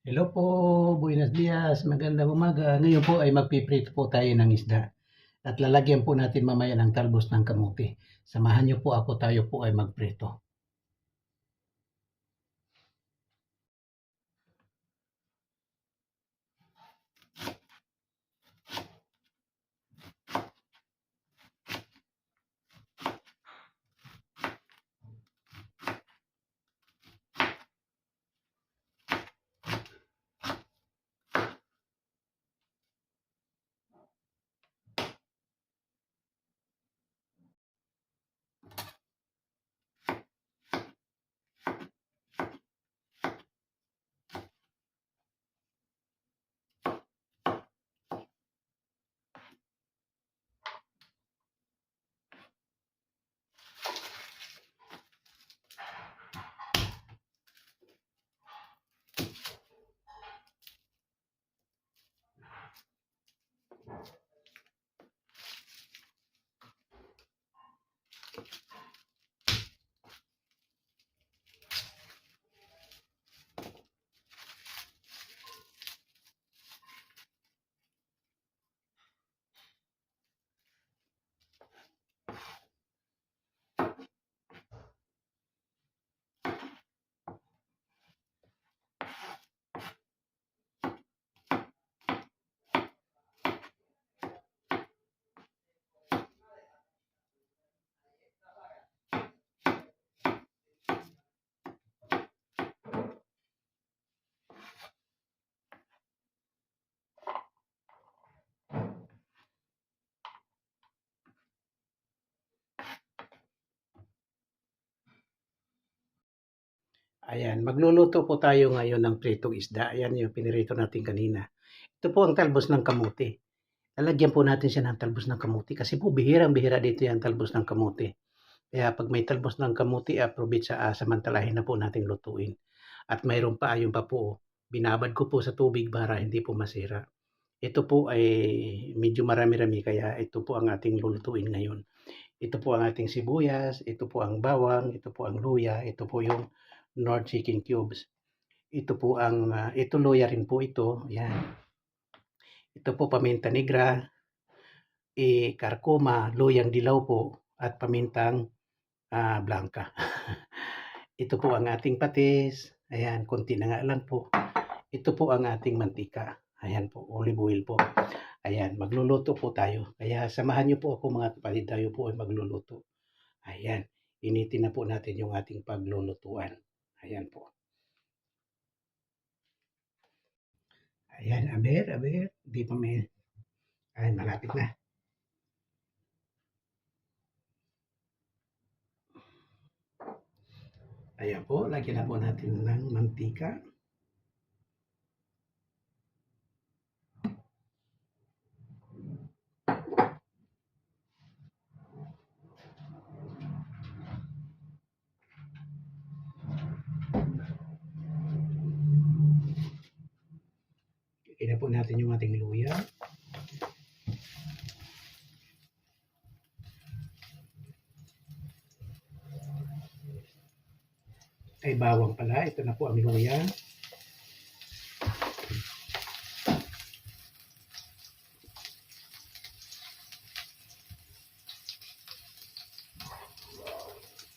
Hello po, buenos dias, magandang umaga. Ngayon po ay magpiprito po tayo ng isda at lalagyan po natin mamaya ng talbos ng kamuti. Samahan niyo po ako, tayo po ay magprito. Ayan, magluluto po tayo ngayon ng pritong isda. Ayan yung pinirito natin kanina. Ito po ang talbos ng kamuti. Lalagyan po natin siya ng talbos ng kamuti kasi po bihirang-bihira dito yung talbos ng kamuti. Kaya pag may talbos ng kamuti, approve sa samantalahin na po nating lutuin. At mayroon pa, ayun pa po, binabad ko po sa tubig para hindi po masira. Ito po ay medyo marami-rami kaya ito po ang ating lulutuin ngayon. Ito po ang ating sibuyas, ito po ang bawang, ito po ang luya, ito po yung Nor chicken cubes. Ito po ang ito luya rin po ito. Yan. Ito po paminta negra, karkoma, luyang dilaw po at pamintang blanca. Ito po ang ating patis. Ayan, konti na nga lang po. Ito po ang ating mantika. Ayan po, olive oil po. Ayan, magluluto po tayo. Kaya samahan niyo po ako mga kapatid, tayo po ay magluluto. Ayan, initin na po natin yung ating paglulutuan. Ayan po. Ayan, aber, di pa may, ayan, malapit na. Ayan po, lagyan na po natin ng mantika. Lagyan na po natin yung ating luya. Ay, bawang pala. Ito na po ang luya.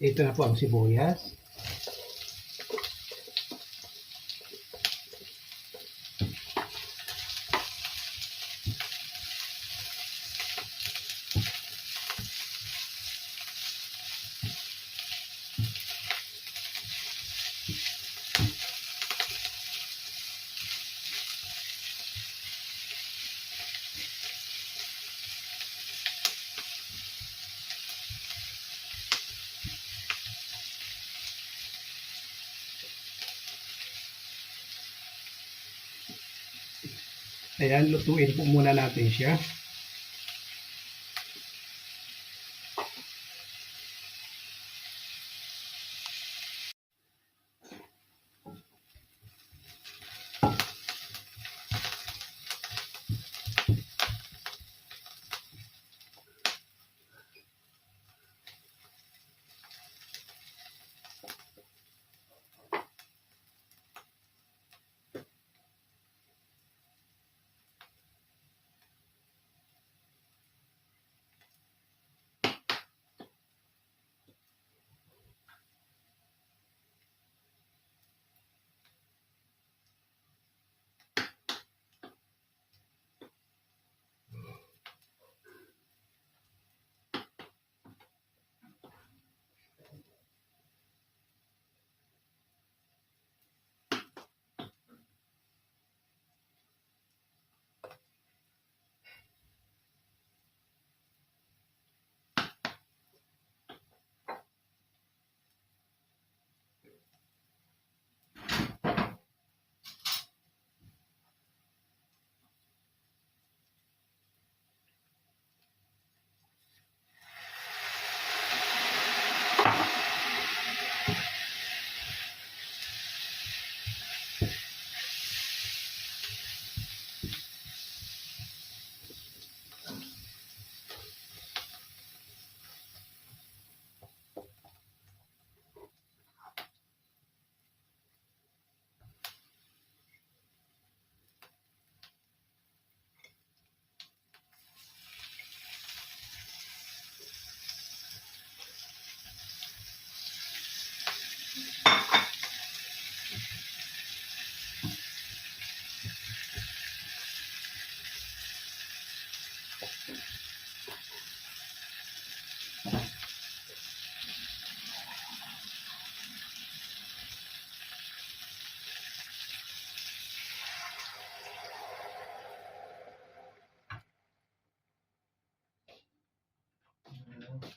Ito na po ang sibuyas. Ayan, lutuin po muna natin siya.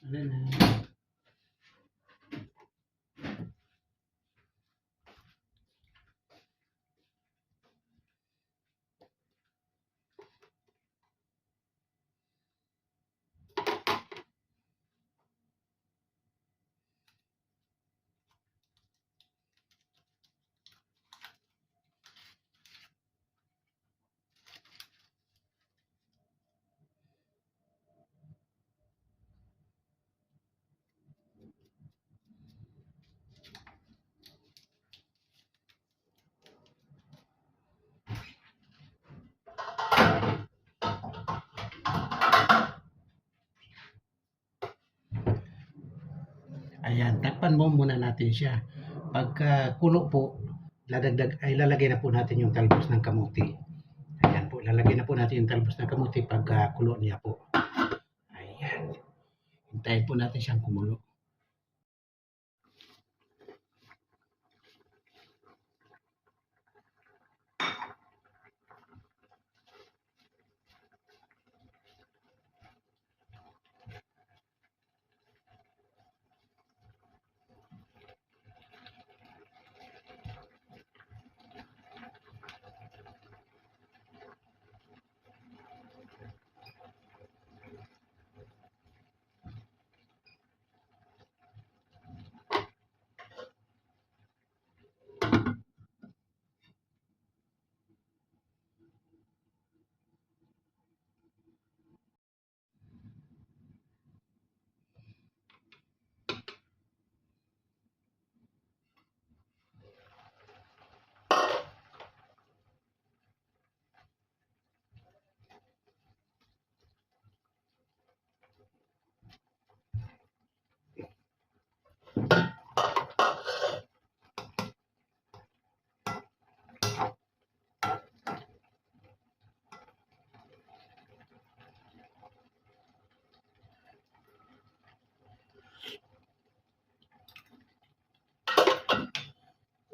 Wala na. Ayan, takpan mo muna natin siya. Pagka kulo po, lalagay na po natin yung talbos ng kamuti. Ayan po, lalagay na po natin yung talbos ng kamuti pagka kulo niya po. Ayan. Hintayin po natin siyang kumulo.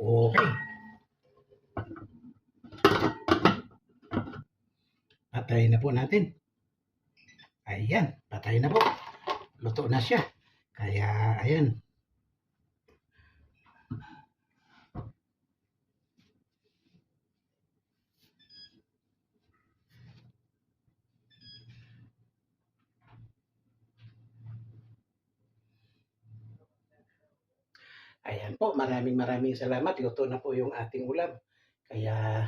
Okay. Patayin na po natin. Ayan, patayin na po. Luto na siya. Kaya, ayan. Ayan po, maraming salamat. Luto na po yung ating ulam. Kaya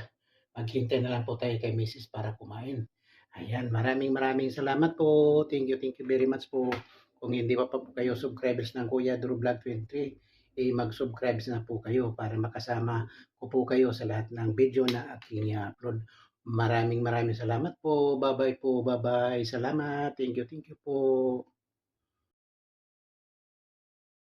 maghintay na lang po tayo kay Mrs. para kumain. Ayan, maraming salamat po. Thank you very much po. Kung hindi pa po kayo subscribers ng Kuya Drew Vlog 23, mag-subscribe na po kayo para makasama ko po kayo sa lahat ng video na aking i-upload. Maraming salamat po. Bye-bye po. Bye-bye. Salamat. Thank you po.